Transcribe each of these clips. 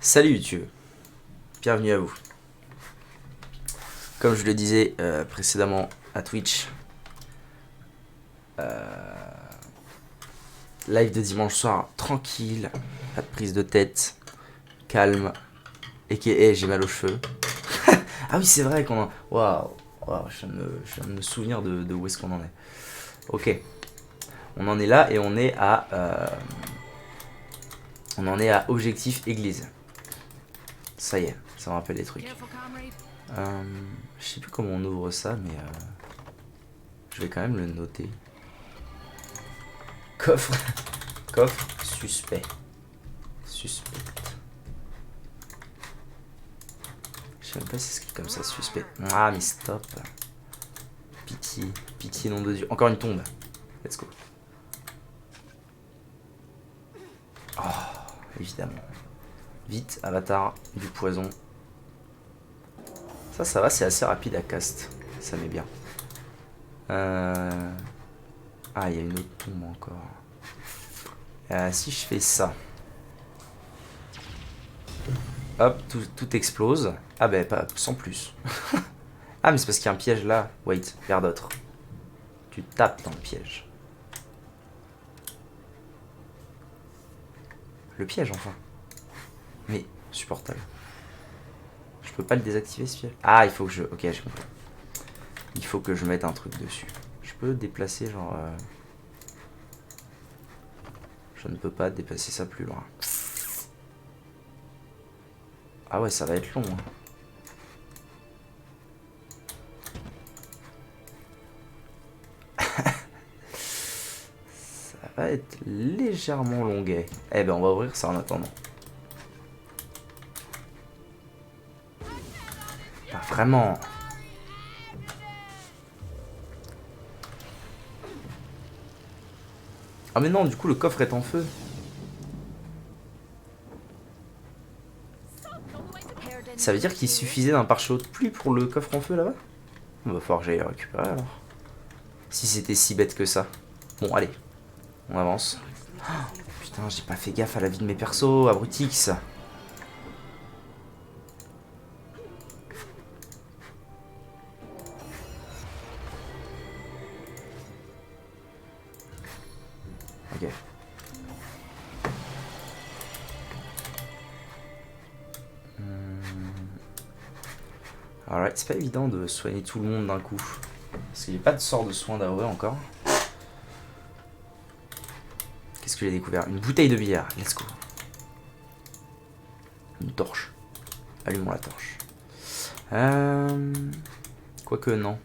Salut YouTube, bienvenue à vous. Comme je le disais précédemment à Twitch, live de dimanche soir, tranquille, pas de prise de tête, calme, et j'ai mal aux cheveux. Ah oui, c'est vrai qu'on en... Waouh, je viens de me souvenir de où est-ce qu'on en est. Ok, on en est là et on est à objectif église. Ça y est, ça me rappelle des trucs. Je sais plus comment on ouvre ça, mais je vais quand même le noter. Coffre. Coffre suspect. Suspect. Je sais même pas si c'est écrit comme ça, suspect. Ah, mais stop. Pitié. Pitié, nom de Dieu. Encore une tombe. Let's go. Oh, évidemment. Vite, avatar du poison. Ça va, c'est assez rapide à cast. Ça met bien. Ah, il y a une autre tombe encore. Si je fais ça. Hop, tout explose. Ah ben, pas sans plus. Ah, mais c'est parce qu'il y a un piège là. Wait, vers d'autres. Tu tapes dans le piège. Le piège, enfin. Mais, supportable. Je peux pas le désactiver, ce piège. Ah, il faut que je... Ok, j'ai compris. Il faut que je mette un truc dessus. Je peux déplacer, genre... Je ne peux pas déplacer ça plus loin. Ah ouais, ça va être long. Hein. Ça va être légèrement longuet. Eh ben, on va ouvrir ça en attendant. Ah, vraiment. Ah mais non, du coup, le coffre est en feu. Ça veut dire qu'il suffisait d'un pare-chaud de pluie pour le coffre en feu là-bas. Il va falloir que j'aille le récupérer alors. Si c'était si bête que ça. Bon, allez. On avance. Oh, putain, j'ai pas fait gaffe à la vie de mes persos, abrutix. Ok. Alright, c'est pas évident de soigner tout le monde d'un coup. Parce qu'il n'y a pas de sort de soin d'AOE encore. Qu'est-ce que j'ai découvert? Une bouteille de bière, let's go. Une torche. Allumons la torche. Quoique non.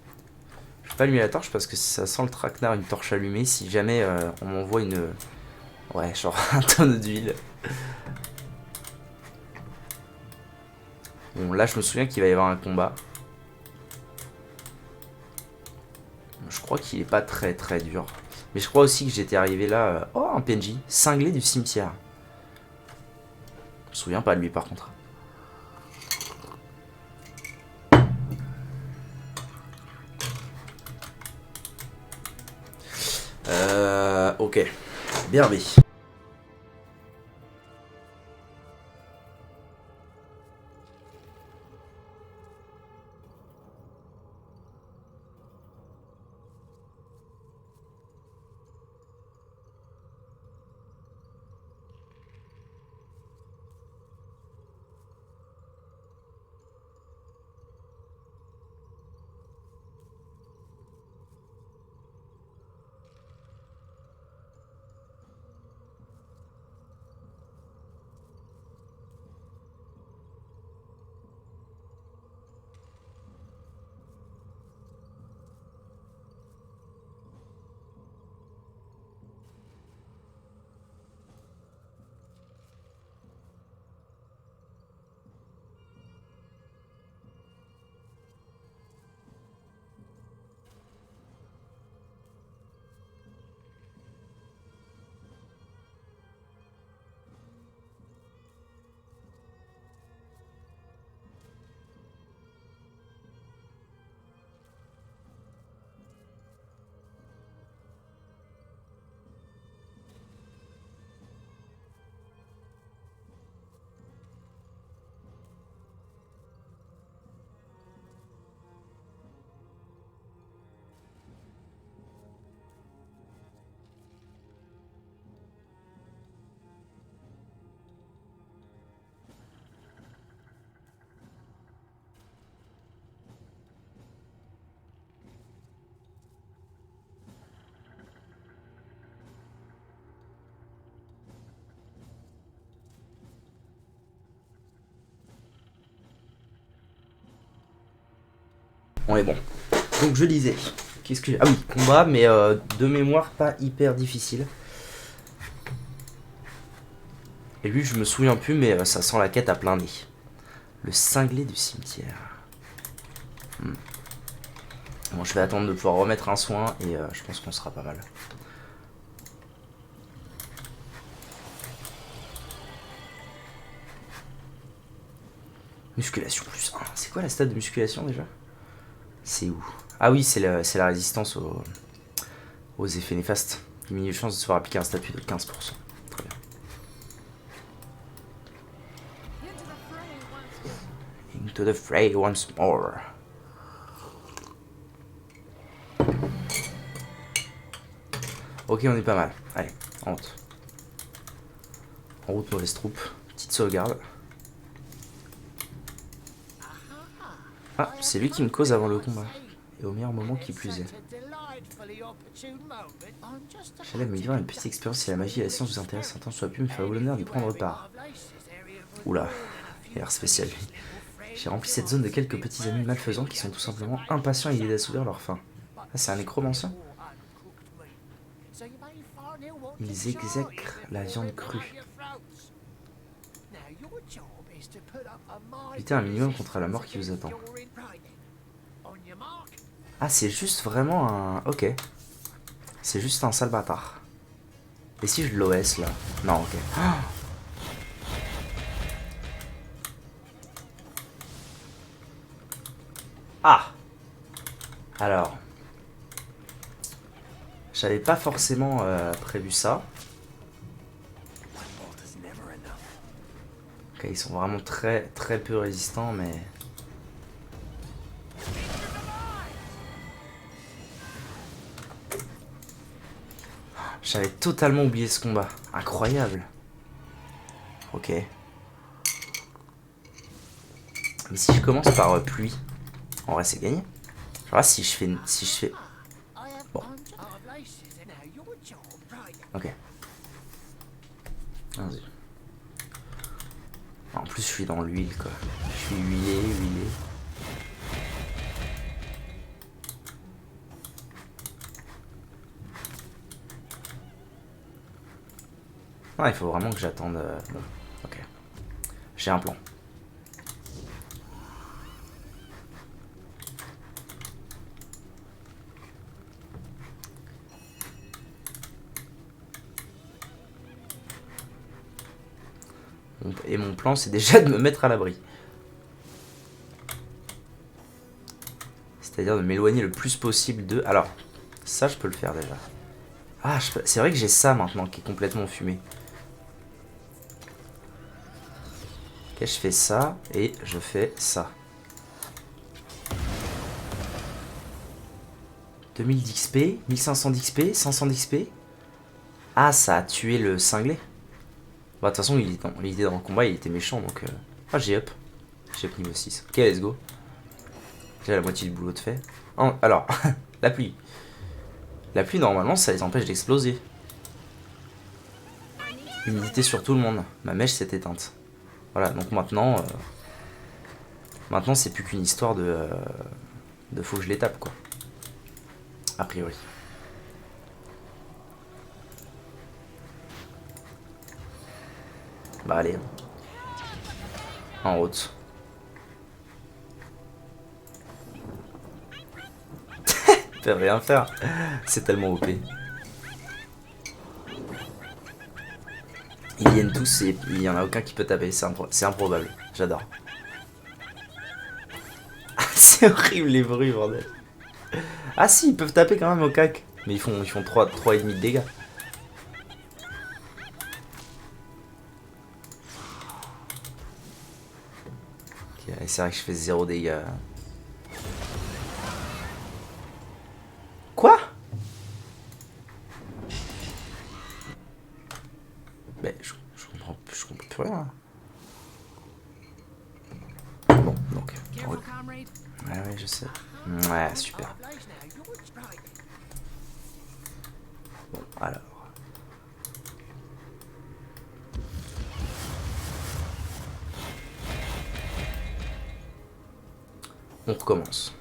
Je vais pas allumer la torche parce que ça sent le traquenard une torche allumée si jamais on m'envoie une... Ouais, genre un tonneau d'huile. Bon, là je me souviens qu'il va y avoir un combat. Je crois qu'il est pas très très dur. Mais je crois aussi que j'étais arrivé là... Oh, un PNJ. Cinglé du cimetière. Je me souviens pas de lui par contre. Ok. BRB. On est bon. Donc je disais, qu'est-ce que... Ah oui, combat, mais de mémoire pas hyper difficile. Et lui, je me souviens plus, mais ça sent la quête à plein nez. Le cinglé du cimetière. Bon, je vais attendre de pouvoir remettre un soin et je pense qu'on sera pas mal. Musculation plus 1. C'est quoi la stat de musculation déjà? C'est où? Ah oui, c'est la résistance aux effets néfastes. Diminue les chances de se faire appliquer un statut de 15%. Très bien. Into the fray once more. Ok, on est pas mal. Allez, en route. En route, mauvaise troupe. Petite sauvegarde. Ah, c'est lui qui me cause avant le combat. Et au meilleur moment qui plus est. J'allais me vivre une petite expérience si la magie et la science vous intéressent. Un temps soit pu me faire l'honneur d'y prendre part. Oula, il a l'air spécial lui. J'ai rempli cette zone de quelques petits amis malfaisants qui sont tout simplement impatients à l'idée d'assouvir leur faim. Ah, c'est un nécromancien? Ils exècrent la viande crue. Luttez un minimum contre la mort qui vous attend. Ah, c'est juste vraiment un... Ok. C'est juste un sale bâtard. Et si je l'OS là? Non, ok. Ah! Alors... J'avais pas forcément prévu ça. Ok, ils sont vraiment très peu résistants, mais... J'avais totalement oublié ce combat. Incroyable. Ok. Mais si je commence par pluie, en vrai c'est gagné. Je vois si je fais... Bon. Ok. Vas-y. En plus je suis dans l'huile quoi. Je suis huilé. Ah, il faut vraiment que j'attende... Bon, ok. J'ai un plan. Et mon plan, c'est déjà de me mettre à l'abri. C'est-à-dire de m'éloigner le plus possible de... Alors, ça, je peux le faire déjà. Ah, c'est vrai que j'ai ça maintenant qui est complètement fumé. Ok, je fais ça et je fais ça. 2000 d'XP, 1500 d'XP, 500 d'XP. Ah, ça a tué le cinglé. Bah, de toute façon, il était dans le combat, il était méchant, donc... Ah, j'ai up. J'ai up niveau 6. Ok, let's go. J'ai la moitié du boulot de fait. Alors, la pluie. La pluie, normalement, ça les empêche d'exploser. Humidité sur tout le monde. Ma mèche s'est éteinte. Voilà, donc maintenant... Maintenant, c'est plus qu'une histoire de faut que je les tape, quoi. A priori. Bah allez. En route. Ils peuvent rien faire. C'est tellement OP. Ils viennent tous et il y en a aucun qui peut taper. C'est improbable. J'adore. C'est horrible les bruits, bordel. Ah si, ils peuvent taper quand même au cac. Mais ils font 3,5 de dégâts. Ok, c'est vrai que je fais 0 dégâts. Quoi? Mais je comprends plus rien. Bon, donc... Ouais, je sais. Ouais, super. Bon, alors... On recommence.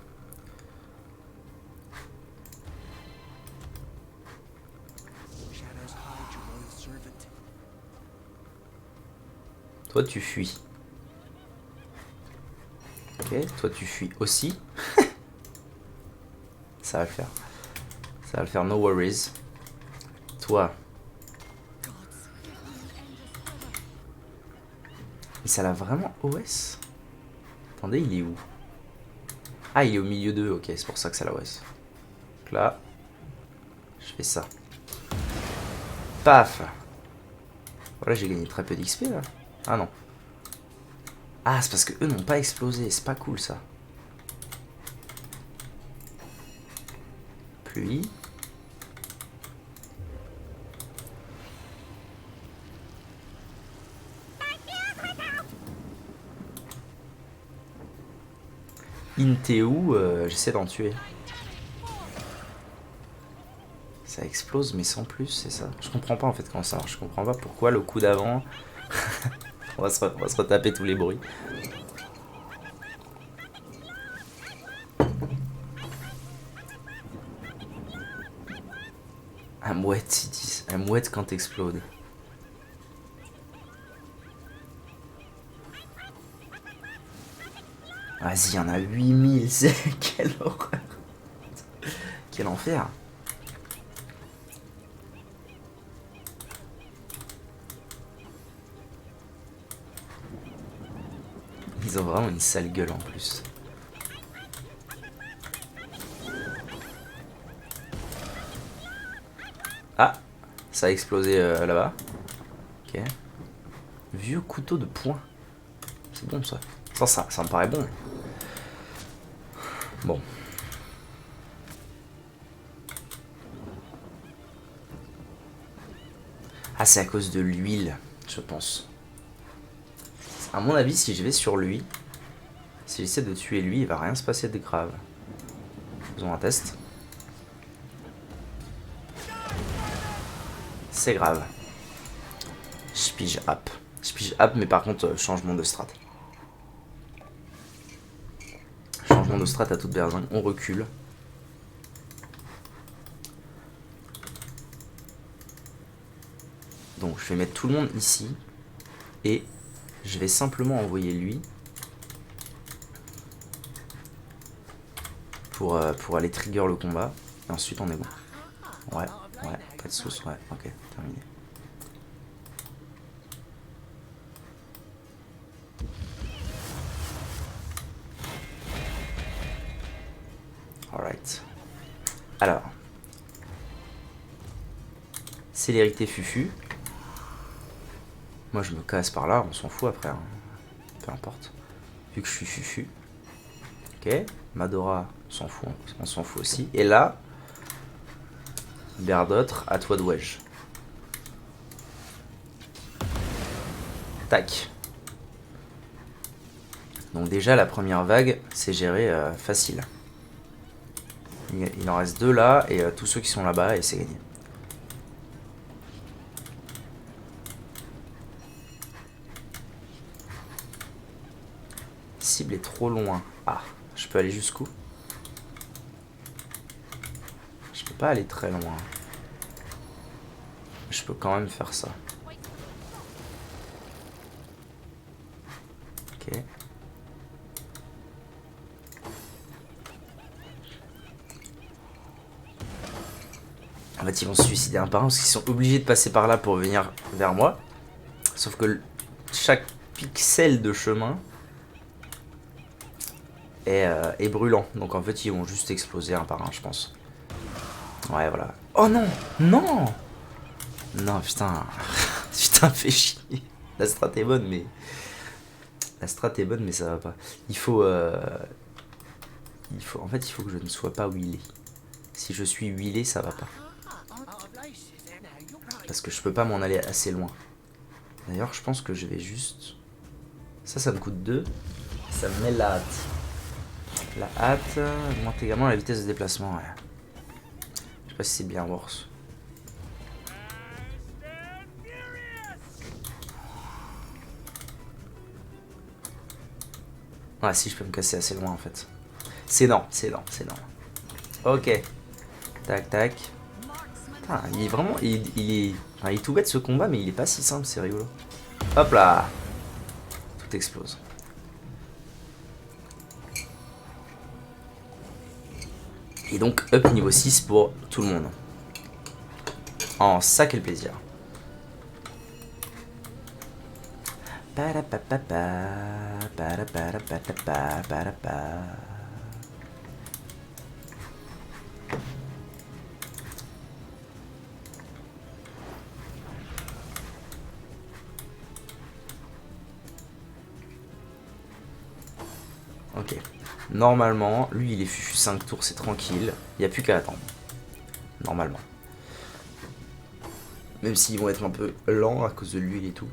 Toi, tu fuis. Ok, toi, tu fuis aussi. Ça va le faire. Ça va le faire, no worries. Toi. Mais ça l'a vraiment OS? Attendez, il est où? Ah, il est au milieu d'eux, ok, c'est pour ça que ça l'a OS. Donc là, je fais ça. Paf! Voilà, j'ai gagné très peu d'XP là. Ah non. Ah, c'est parce que eux n'ont pas explosé, c'est pas cool ça. Pluie. T'es où? J'essaie d'en tuer. Ça explose mais sans plus, c'est ça? Je comprends pas en fait comment ça marche. Je comprends pas pourquoi le coup d'avant... on va se retaper tous les bruits. Un mouette, ils disent. Un mouette quand t'exploses. Vas-y, il y en a 8000, c'est... Quelle horreur. Quel enfer. Ils ont vraiment une sale gueule en plus. Ah, ça a explosé là-bas. Ok. Vieux couteau de poing. C'est bon ça. Ça me paraît bon. Bon. Ah, c'est à cause de l'huile, je pense. À mon avis, si je vais sur lui, si j'essaie de tuer lui, il va rien se passer de grave. Faisons un test. C'est grave. Je pige app. Je pige app, mais par contre, changement de strat. Changement de strat à toute berzingue. On recule. Donc, je vais mettre tout le monde ici. Et je vais simplement envoyer lui. Pour aller trigger le combat. Et ensuite, on est bon. Ouais, pas de sauce, ouais, ok, terminé. Alright. Alors. Célérité fufu. Moi je me casse par là, on s'en fout après. Hein. Peu importe. Vu que je suis fufu. Ok. Madora, on s'en fout aussi. Et là. Berdotte, à toi de wedge. Tac. Donc déjà la première vague, c'est géré facile. Il en reste 2 là, et tous ceux qui sont là-bas, et c'est gagné. Cible est trop loin. Ah, je peux aller jusqu'où? Je peux pas aller très loin. Je peux quand même faire ça. Ok. En fait, ils vont se suicider un par un parce qu'ils sont obligés de passer par là pour venir vers moi. Sauf que chaque pixel de chemin est brûlant. Donc en fait, ils vont juste exploser un par un, je pense. Ouais, voilà. Oh non! Non! Non, putain. Putain, fais chier. La strat est bonne, mais... La strat est bonne, mais ça va pas. Il faut... En fait, il faut que je ne sois pas wheelé. Si je suis wheelé, ça va pas. Parce que je peux pas m'en aller assez loin. D'ailleurs, je pense que je vais juste... Ça me coûte 2. Ça me met la hâte. La hâte augmente également la vitesse de déplacement, ouais. Je sais pas si c'est bien worse. Ouais, si je peux me casser assez loin en fait. C'est non. Ok. Tac, tac. Putain, il est vraiment... Il est tout bête ce combat, mais il est pas si simple, c'est rigolo. Hop là. tout explose. Et donc up niveau 6 pour tout le monde. Oh, ça quel plaisir. Ok. Normalement, lui il est fufu 5 tours, c'est tranquille. Il n'y a plus qu'à attendre. Normalement. Même s'ils vont être un peu lents à cause de l'huile et tout.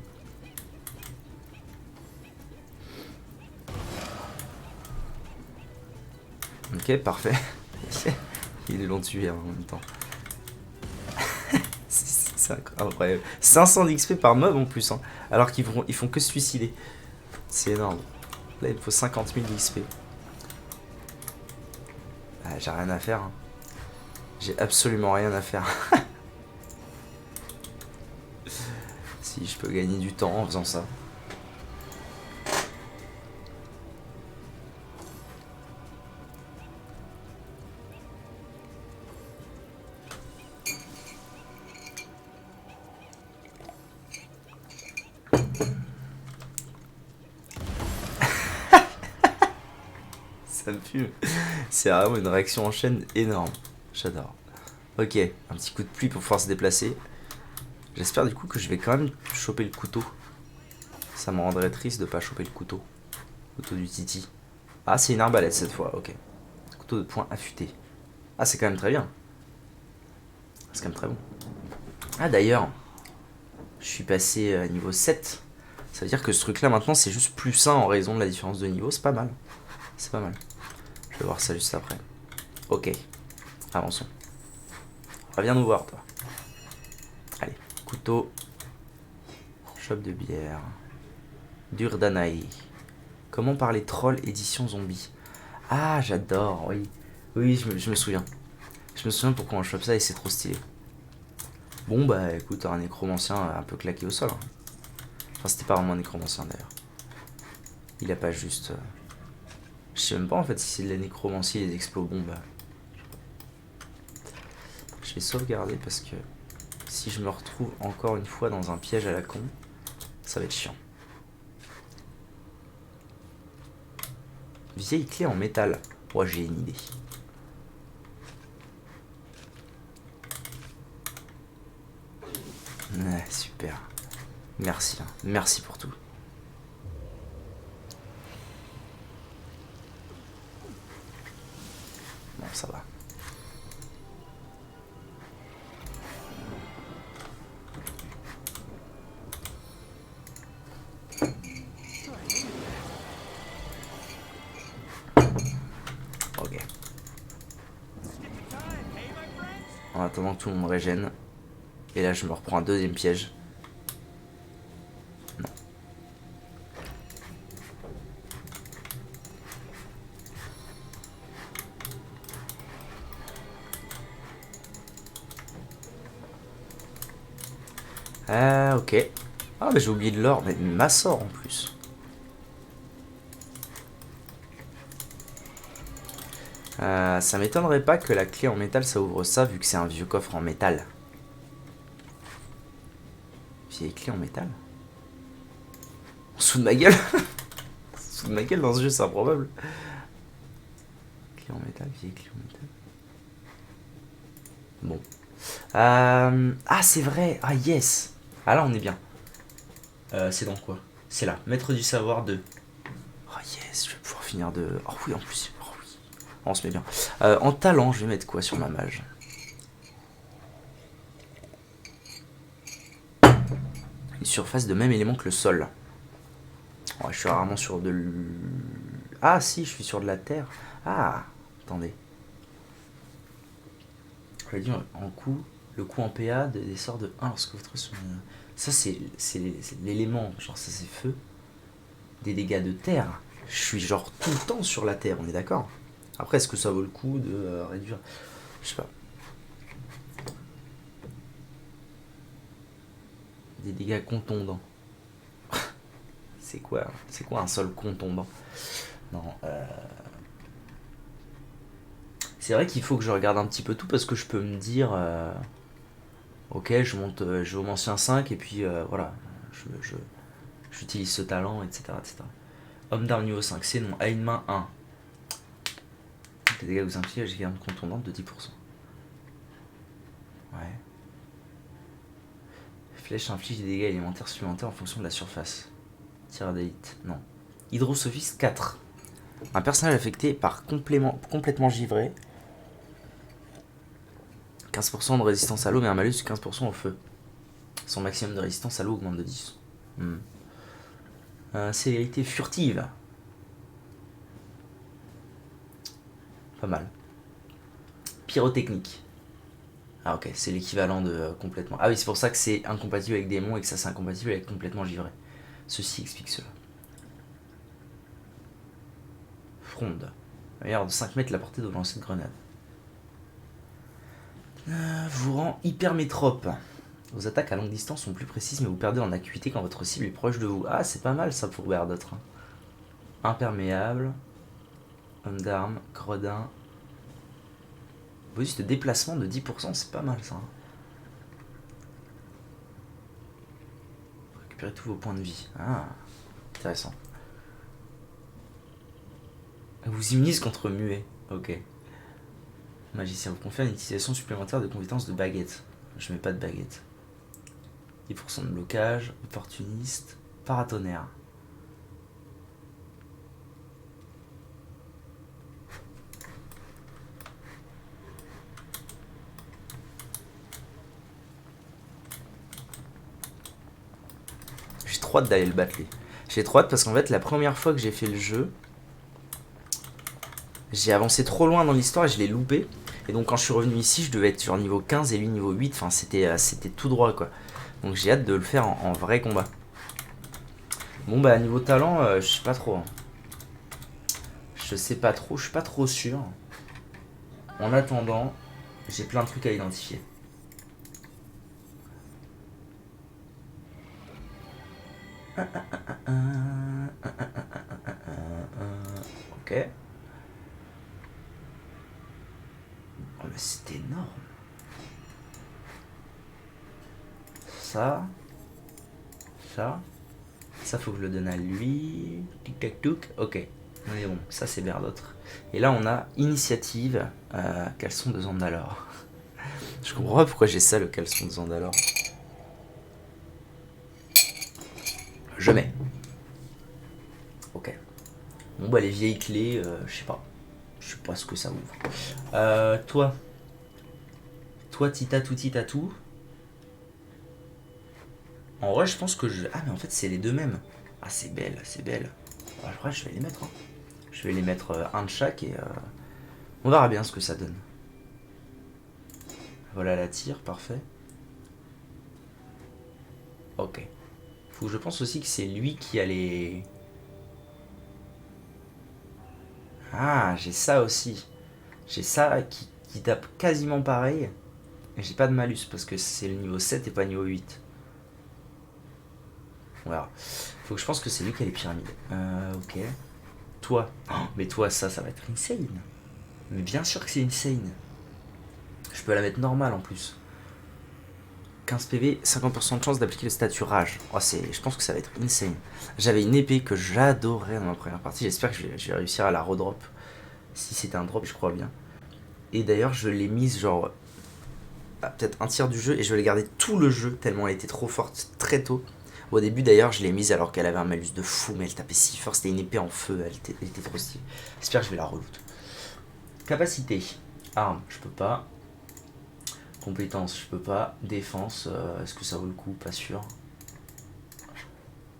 Ok, parfait. Ils l'ont tué en même temps. C'est incroyable. 500 d'XP par mob en plus, hein, alors qu'ils font que se suicider. C'est énorme. Là, il me faut 50 000 d'XP. Ah, j'ai rien à faire. Hein. J'ai absolument rien à faire. Si je peux gagner du temps en faisant ça. Ça me fume. C'est vraiment une réaction en chaîne énorme. J'adore. Ok, un petit coup de pluie pour pouvoir se déplacer. J'espère du coup que je vais quand même choper le couteau. Ça me rendrait triste de pas choper le couteau. Couteau du Titi. Ah, c'est une arbalète cette fois, ok. Couteau de poing affûté. Ah, c'est quand même très bien. C'est quand même très bon. Ah, d'ailleurs, je suis passé à niveau 7. Ça veut dire que ce truc là maintenant c'est juste plus sain en raison de la différence de niveau. C'est pas mal. C'est pas mal. Je vais voir ça juste après. Ok. Avançons. Reviens nous voir, toi. Allez. Couteau. Shop de bière. Durdanaï. Comment parler troll édition zombie? Ah, j'adore, oui. Oui, je me souviens. Je me souviens pourquoi on chope ça et c'est trop stylé. Bon, bah écoute, un nécromancien un peu claqué au sol. Hein. Enfin, c'était pas vraiment un nécromancien d'ailleurs. Il a pas juste. Je sais même pas en fait si c'est de la nécromancie et les explobombes. Je vais sauvegarder parce que si je me retrouve encore une fois dans un piège à la con, ça va être chiant. Vieille clé en métal. Ouais, j'ai une idée. Ouais, super. Merci, hein. Merci pour tout. Bon, ça va. Ok. En attendant que tout le monde régène. Et là, je me reprends un deuxième piège. Non. Ah, ok. Ah, mais j'ai oublié de l'or. Mais ma sort en plus. Ça m'étonnerait pas que la clé en métal ça ouvre ça vu que c'est un vieux coffre en métal. Vieille clé en métal. Sous de ma gueule. Sous de ma gueule dans ce jeu c'est improbable. Clé en métal, vieille clé en métal. Bon. Ah c'est vrai. Ah yes. Ah là on est bien. C'est dans quoi? C'est là. Maître du savoir 2. Oh yes, je vais pouvoir finir de... Oh oui en plus. Oh oui. On se met bien. En talent je vais mettre quoi sur ma mage? Une surface de même élément que le sol. Ouais, je suis rarement sur de... Ah si, je suis sur de la terre. Ah, attendez. Je vais dire en coup, le coup en PA des sorts de 1 lorsque votre... Ça c'est l'élément, genre ça c'est feu. Des dégâts de terre. Je suis genre tout le temps sur la terre, on est d'accord? Après, est-ce que ça vaut le coup de réduire? Je sais pas. Des dégâts contondants. C'est quoi un sol contondant? Non, c'est vrai qu'il faut que je regarde un petit peu tout parce que je peux me dire ok, je monte, je vais au ancien 5 et puis voilà, j'utilise ce talent, etc., etc. Homme d'arme niveau 5, c'est non. À une main 1. Les dégâts vous infligez, j'ai garde contondante de 10%. Ouais. Flèche inflige des dégâts élémentaires supplémentaires en fonction de la surface. Tir d'élite, non. Hydrosophiste 4. Un personnage affecté par complètement givré. 15% de résistance à l'eau mais un malus de 15% au feu. Son maximum de résistance à l'eau augmente de 10. Célérité furtive. Pas mal. Pyrotechnique. Ah ok, c'est l'équivalent de complètement. Ah oui, c'est pour ça que c'est incompatible avec démon et que ça c'est incompatible avec complètement givré. Ceci explique cela. Fronde. Meilleur de 5 mètres la portée de lancer de grenade. Vous rend hypermétrope. Vos attaques à longue distance sont plus précises mais vous perdez en acuité quand votre cible est proche de vous. Ah, c'est pas mal ça pour Bear d'autres. Imperméable. Homme d'arme. Gredin. Bonus de déplacement de 10%, c'est pas mal ça. Récupérez tous vos points de vie. Ah, intéressant. Vous immunise contre muet. Ok. Magicien vous confère une utilisation supplémentaire de compétences de baguette. Je mets pas de baguette. 10% de blocage, opportuniste, paratonnerre. J'ai trop hâte d'aller le battre lui. J'ai trop hâte parce qu'en fait la première fois que j'ai fait le jeu, j'ai avancé trop loin dans l'histoire et je l'ai loupé. Et donc quand je suis revenu ici, je devais être sur niveau 15 et lui niveau 8. Enfin c'était tout droit quoi. Donc j'ai hâte de le faire en vrai combat. Bon bah niveau talent, je sais pas trop. Je sais pas trop, je suis pas trop sûr. En attendant, j'ai plein de trucs à identifier. Ok. Oh mais c'est énorme. Ça. Ça faut que je le donne à lui. Tic tac touc. Ok. On est bon. Ça c'est vers d'autres. Et là on a initiative. Caleçon de Zandalore. Je comprends pas pourquoi j'ai ça le caleçon de Zandalore. Je mets. Ok. Bon bah les vieilles clés, je sais pas. Je sais pas ce que ça ouvre. Toi, titatou. En vrai, je pense que je. Ah, mais en fait, c'est les deux mêmes. Ah, c'est belle, c'est belle. Après, je vais les mettre. Hein. Je vais les mettre un de chaque et on verra bien ce que ça donne. Voilà la tire, parfait. Ok. Faut que je pense aussi que c'est lui qui a les. Ah, j'ai ça aussi. J'ai ça qui tape quasiment pareil. Et j'ai pas de malus parce que c'est le niveau 7 et pas niveau 8. Voilà. Faut que je pense que c'est lui qui a les pyramides. Ok. Toi. Oh, mais toi, ça va être insane. Mais bien sûr que c'est insane. Je peux la mettre normale en plus. 15 PV, 50% de chance d'appliquer le statut rage. Oh, je pense que ça va être insane. J'avais une épée que j'adorais dans ma première partie. J'espère que je vais réussir à la redrop. Si c'était un drop, je crois bien. Et d'ailleurs, je l'ai mise genre peut-être un tiers du jeu et je vais la garder tout le jeu tellement elle était trop forte très tôt. Au début d'ailleurs, je l'ai mise alors qu'elle avait un malus de fou, mais elle tapait si fort, c'était une épée en feu, elle était trop stylée. J'espère que je vais la reloot. Capacité. Arme, je peux pas. Compétence, je peux pas. Défense, est-ce que ça vaut le coup? Pas sûr.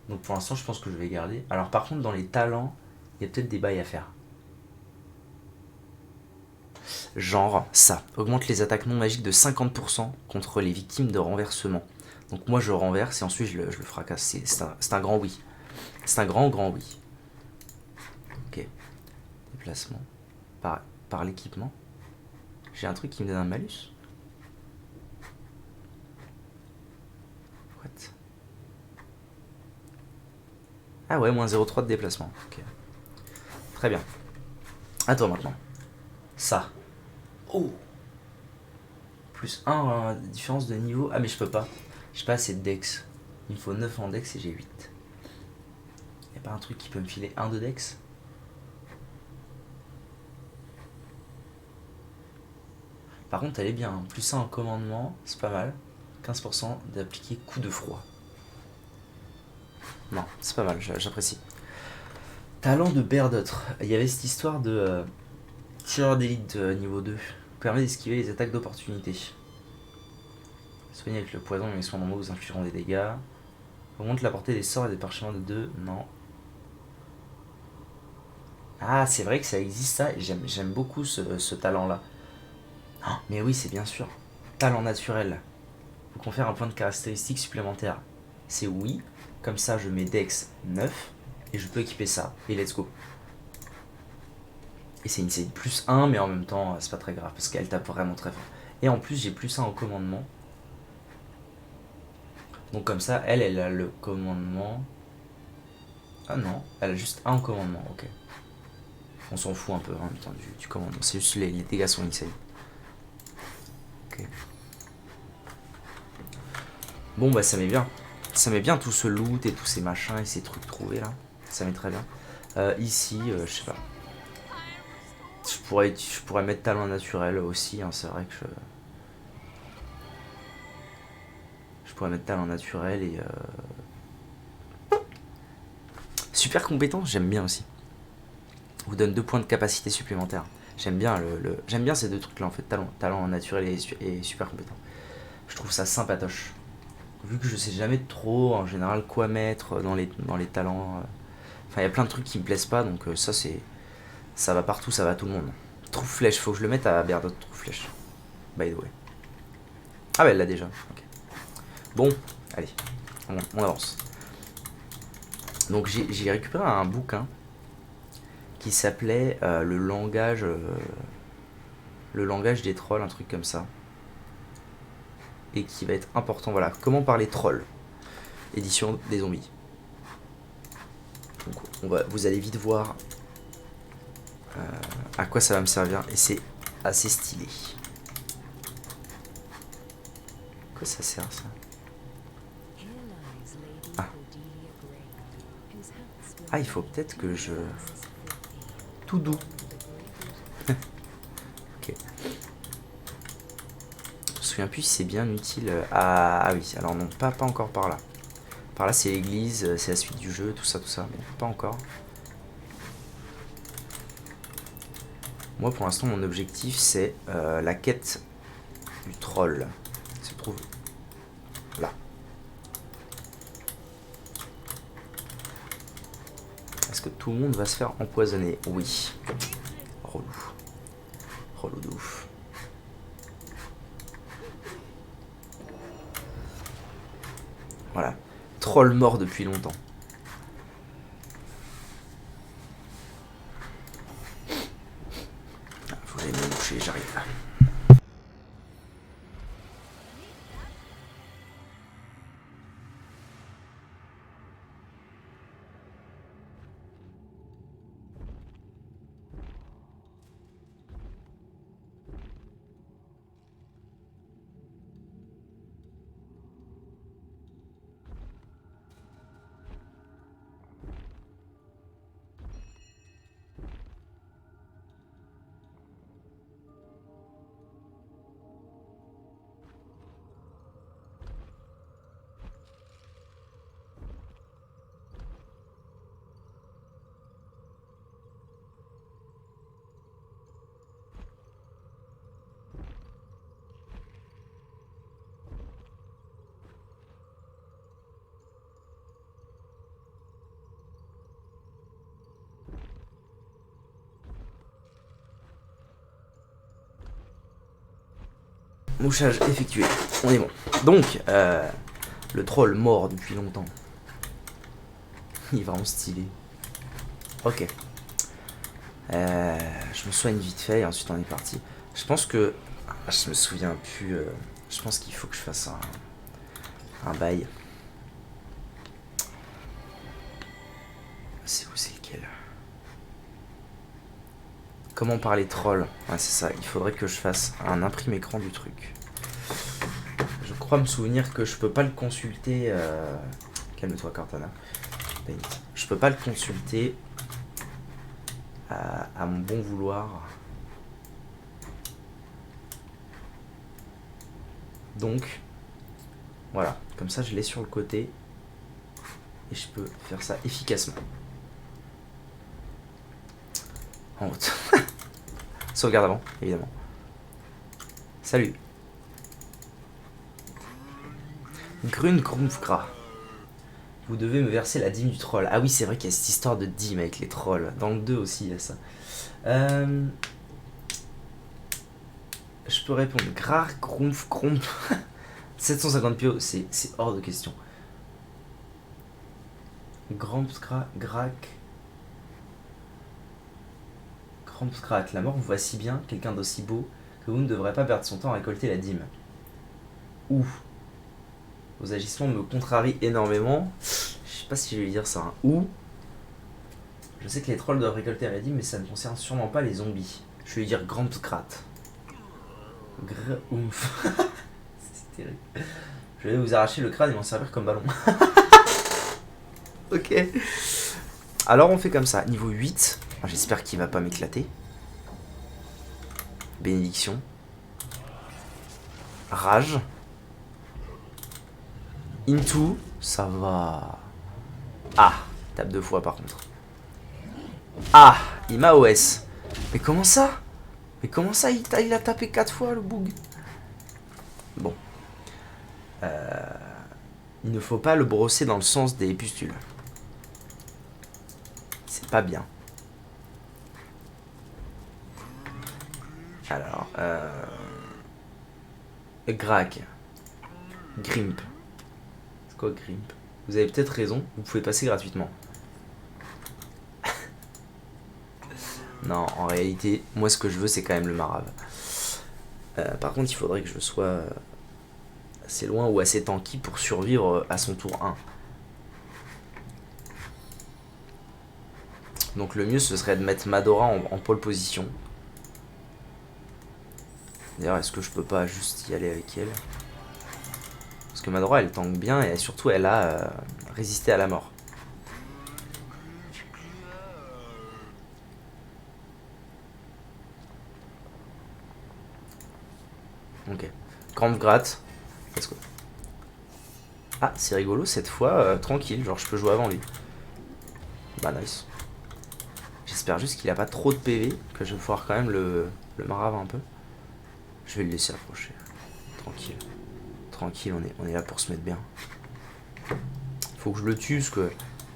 Donc pour l'instant, je pense que je vais garder. Alors par contre, dans les talents, il y a peut-être des bails à faire. Genre ça. Augmente les attaques non magiques de 50% contre les victimes de renversement. Donc moi je renverse et ensuite je le fracasse. C'est un grand oui. C'est un grand oui. Ok. Déplacement. Par l'équipement. J'ai un truc qui me donne un malus. What? Ah ouais, moins 0,3 de déplacement. Ok. Très bien. À toi maintenant. Ça. Oh. Plus 1 différence de niveau. Ah mais je peux pas. J'ai pas assez de dex. Il me faut 9 en dex et j'ai 8. Y'a pas un truc qui peut me filer 1 de dex? Par contre elle est bien. Plus 1 en commandement, c'est pas mal. 15% d'appliquer coup de froid. Non, c'est pas mal, j'apprécie. Talent de Berdotre. Il y avait cette histoire de tireur d'élite niveau 2. Permet d'esquiver les attaques d'opportunité. Soigner avec le poison, mais soins normaux vous infligeront des dégâts. Augmente la portée des sorts et des parchemins de 2. Non. Ah, c'est vrai que ça existe ça, et j'aime beaucoup ce talent-là. Oh, mais oui, c'est bien sûr. Talent naturel. Vous confère un point de caractéristique supplémentaire. C'est oui. Comme ça, je mets Dex 9 et je peux équiper ça. Et let's go. Et c'est une série plus 1, mais en même temps, c'est pas très grave parce qu'elle tape vraiment très fort. Et en plus, j'ai plus 1 au commandement. Donc comme ça, elle a le commandement. Ah non, elle a juste 1 au commandement, ok. On s'en fout un peu en même temps du commandement. C'est juste les dégâts sont insane. Ok. Bon bah ça met bien. Ça met bien tout ce loot et tous ces machins et ces trucs trouvés là. Ça met très bien. Ici, je sais pas. Je pourrais mettre talent naturel aussi, hein, c'est vrai que je pourrais mettre talent naturel et super compétent, j'aime bien aussi. Vous donne 2 points de capacité supplémentaires. J'aime bien j'aime bien ces deux trucs là en fait, talent naturel et super compétent. Je trouve ça sympatoche. Vu que je sais jamais trop en général quoi mettre dans les talents. Enfin, il y a plein de trucs qui me plaisent pas, donc ça va partout, ça va à tout le monde. Trouve flèche, faut que je le mette à Berdot, trouve flèche. By the way. Ah bah elle l'a déjà. Okay. Bon, allez, on avance. Donc j'ai récupéré un bouquin qui s'appelait le langage des trolls, un truc comme ça. Et qui va être important, voilà. Comment parler troll. Édition des zombies. Donc vous allez vite voir à quoi ça va me servir. Et c'est assez stylé. À quoi ça sert ça? Ah, il faut peut-être que je... Tout doux. Ok. Je me souviens plus si c'est bien utile. Ah oui, alors non, pas encore par là. Par là c'est l'église, c'est la suite du jeu, tout ça, mais pas encore. Moi pour l'instant mon objectif c'est la quête du troll. Il se trouve là. Est-ce que tout le monde va se faire empoisonner? Oui. Relou. Relou de ouf. Voilà. Troll mort depuis longtemps. Faut que j'aille me moucher, j'arrive. Mouchage effectué. On est bon. Donc, le troll mort depuis longtemps. Il est vraiment stylé. Ok. Je me soigne vite fait et ensuite on est parti. Je pense que... Je me souviens plus... je pense qu'il faut que je fasse un bail. Comment parler troll? Ouais, c'est ça. Il faudrait que je fasse un imprime écran du truc. Je crois me souvenir que je peux pas le consulter. Calme-toi, Cortana. Je peux pas le consulter à mon bon vouloir. Donc, voilà. Comme ça, je l'ai sur le côté. Et je peux faire ça efficacement. En route. Sauvegarde avant, évidemment. Salut. Grungrumpfgra. Vous devez me verser la dîme du troll. Ah oui, c'est vrai qu'il y a cette histoire de dîme avec les trolls. Dans le 2 aussi, il y a ça. Je peux répondre. Grar, Grumpf, Grump. 750 pio, c'est hors de question. Grampskra, Grak. Grampskrak, la mort vous voit si bien, quelqu'un d'aussi beau, que vous ne devrez pas perdre son temps à récolter la dîme. Ouf. Vos agissements me contrarient énormément. Je sais pas si je vais dire ça. Hein. Ou. Je sais que les trolls doivent récolter la dîme, mais ça ne concerne sûrement pas les zombies. Je vais lui dire Grampskrat. Ouf. C'est terrible. Je vais vous arracher le crâne et m'en servir comme ballon. Ok. Alors on fait comme ça. Niveau 8. J'espère qu'il va pas m'éclater. Bénédiction. Rage. Into. Ça va. Ah. Tape 2 fois par contre. Ah. Il m'a OS. Mais comment ça? Mais comment ça il a tapé 4 fois le bug? Bon. Il ne faut pas le brosser dans le sens des pustules. C'est pas bien. Alors, Grak. Grimp. C'est quoi Grimp? Vous avez peut-être raison, vous pouvez passer gratuitement. Non, en réalité, moi ce que je veux c'est quand même le marave. Par contre, il faudrait que je sois assez loin ou assez tanky pour survivre à son tour 1. Donc le mieux ce serait de mettre Madora en pole position. D'ailleurs, est-ce que je peux pas juste y aller avec elle? Parce que Madora elle tank bien et surtout elle a résisté à la mort. Ok. Grampgrat. Let's go. Ah, c'est rigolo cette fois, tranquille, genre je peux jouer avant lui. Bah nice. J'espère juste qu'il a pas trop de PV, que je vais pouvoir quand même le marave un peu. Je vais le laisser approcher. Tranquille. Tranquille, on est là pour se mettre bien. Faut que je le tue parce que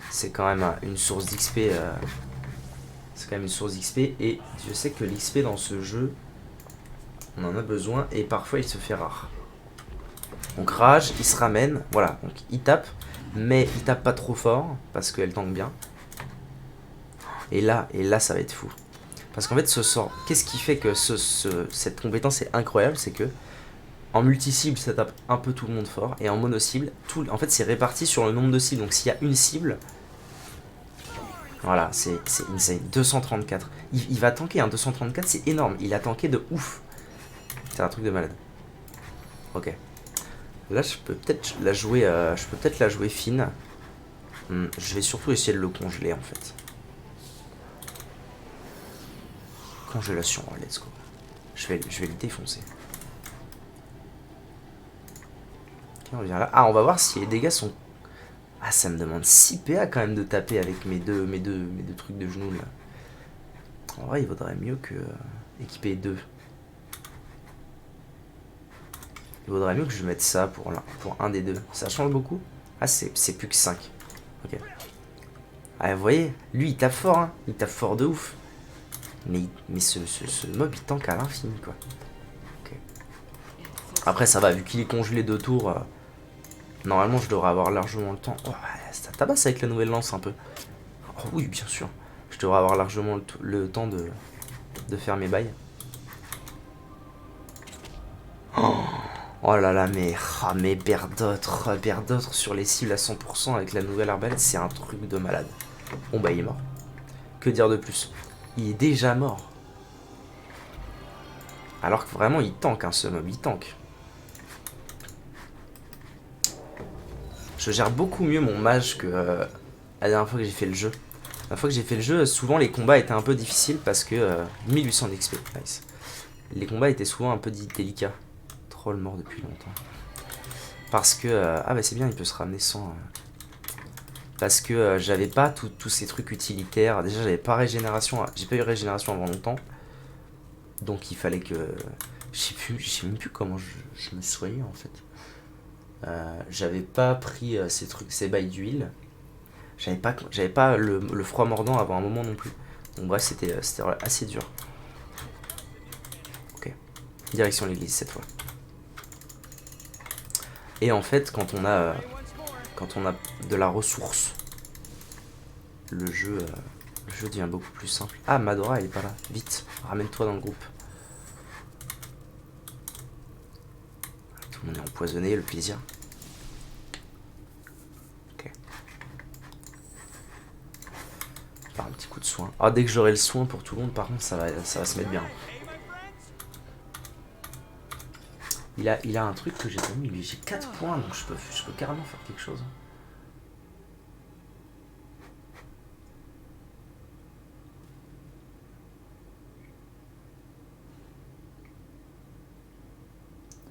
c'est quand même une source d'XP. C'est quand même une source d'XP et je sais que l'XP dans ce jeu, on en a besoin et parfois il se fait rare. Donc rage, il se ramène, voilà, donc il tape, mais il tape pas trop fort parce qu'elle tank bien. Et là ça va être fou. Parce qu'en fait ce sort, qu'est-ce qui fait que cette compétence est incroyable, c'est que en multi-cible ça tape un peu tout le monde fort et en mono-cible, en fait c'est réparti sur le nombre de cibles. Donc s'il y a une cible, voilà, c'est insane. 234. Il va tanker un 234, c'est énorme. Il a tanké de ouf. C'est un truc de malade. Ok. Là je peux peut-être la jouer, fine. Je vais surtout essayer de le congeler en fait. Congélation, let's go. Je vais le défoncer. Ok, on revient là. Ah, on va voir si les dégâts sont... Ah, ça me demande 6 PA quand même de taper avec mes deux trucs de genoux là. En vrai, il vaudrait mieux que équiper 2. Il vaudrait mieux que je mette ça pour un des deux. Ça change beaucoup? Ah, c'est plus que 5. Ok. Ah, vous voyez, lui il tape fort, hein. Il tape fort de ouf. Mais ce mob il tank à l'infini quoi. Okay. Après ça va, vu qu'il est congelé 2 tours, normalement je devrais avoir largement le temps. Oh, ça tabasse avec la nouvelle lance un peu. Oh oui bien sûr. Je devrais avoir largement le temps de faire mes bails. Oh là là, mais Berdotre sur les cibles à 100% avec la nouvelle arbalète, c'est un truc de malade. Bon bah il est mort. Que dire de plus? Il est déjà mort. Alors que vraiment, il tank, hein, ce mob, il tank. Je gère beaucoup mieux mon mage que la dernière fois que j'ai fait le jeu. La dernière fois que j'ai fait le jeu, souvent les combats étaient un peu difficiles parce que 1800 d'XP, nice. Les combats étaient souvent un peu délicats. Troll mort depuis longtemps. Parce que ah bah c'est bien, il peut se ramener sans. Parce que j'avais pas tous ces trucs utilitaires. Déjà j'avais pas régénération, j'ai pas eu régénération avant longtemps. Donc il fallait que je sais même plus comment je me soignais en fait. J'avais pas pris ces trucs, ces bails d'huile. J'avais pas le froid mordant avant un moment non plus. Donc bref, c'était assez dur. Ok. Direction l'église cette fois. Et en fait, quand on a de la ressource, le jeu devient beaucoup plus simple. Ah, Madora, elle est pas là. Vite, ramène-toi dans le groupe. Tout le monde est empoisonné, le plaisir. Ok. Par un petit coup de soin. Ah, dès que j'aurai le soin pour tout le monde, par contre, ça va se mettre bien. Il a un truc que j'ai pas mis. J'ai 4 points, donc je peux carrément faire quelque chose.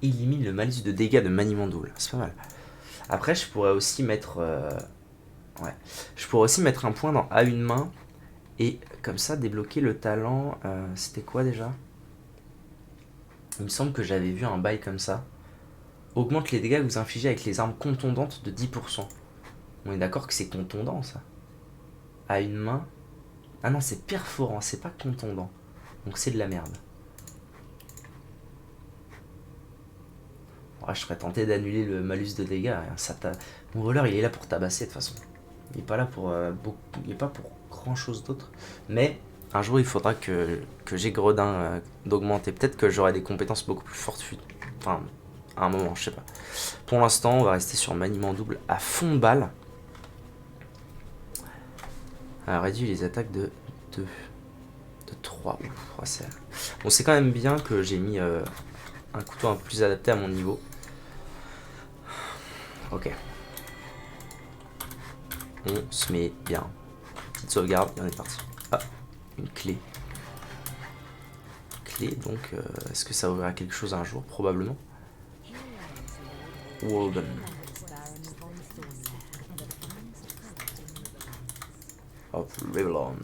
Il élimine le malus de dégâts de maniement double. C'est pas mal. Après, je pourrais aussi mettre... ouais. Je pourrais aussi mettre un point à une main. Et comme ça, débloquer le talent... C'était quoi déjà? Il me semble que j'avais vu un bail comme ça. Augmente les dégâts que vous infligez avec les armes contondantes de 10%. On est d'accord que c'est contondant, ça. À une main... Ah non, c'est perforant, c'est pas contondant. Donc c'est de la merde. Ouais, je serais tenté d'annuler le malus de dégâts. Mon voleur, il est là pour tabasser de toute façon. Il est pas là pour il est pas pour grand chose d'autre. Mais un jour, il faudra que j'ai Gredin d'augmenter. Peut-être que j'aurai des compétences beaucoup plus fortes. Enfin, à un moment, je sais pas. Pour l'instant, on va rester sur maniement double à fond de balle. Alors, réduit les attaques de 2. De 3. Ouf, bon, c'est quand même bien que j'ai mis un couteau un peu plus adapté à mon niveau. Ok. On se met bien. Petite sauvegarde et on est parti. Ah, une clé. Clé, donc est-ce que ça ouvrira quelque chose un jour? Probablement. Walden. Of Revlon.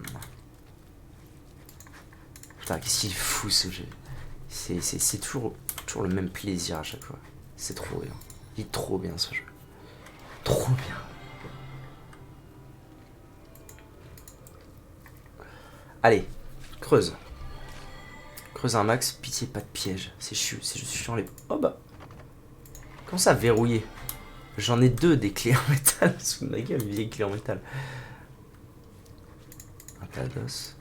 Putain, qu'est-ce qu'il est fou ce jeu. C'est toujours le même plaisir à chaque fois. C'est trop bien. Il est trop bien ce jeu. Trop bien. Allez, creuse. Creuse un max, pitié, pas de piège. C'est juste chiant les... Oh bah. Comment ça, verrouillé? J'en ai 2 des clés en métal. Sous ma gueule, une vieille clé en métal. Un tas d'os.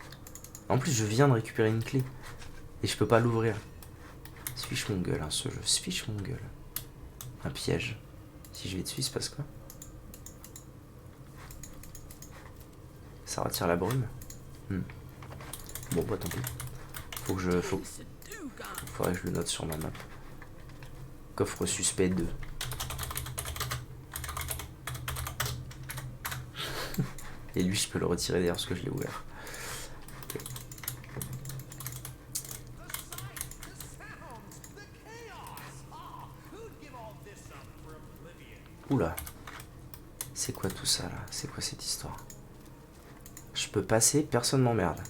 En plus, je viens de récupérer une clé. Et je peux pas l'ouvrir. Fiche mon gueule, hein, ce jeu. Fiche mon gueule. Un piège. Si je vais dessus, il se passe quoi? Ça retire la brume. Bon, bah tant pis. Faudrait que je le note sur ma map. Coffre suspect 2. Et lui, je peux le retirer d'ailleurs parce que je l'ai ouvert. Okay. Oula. C'est quoi tout ça là? C'est quoi cette histoire? Je peux passer, personne m'emmerde.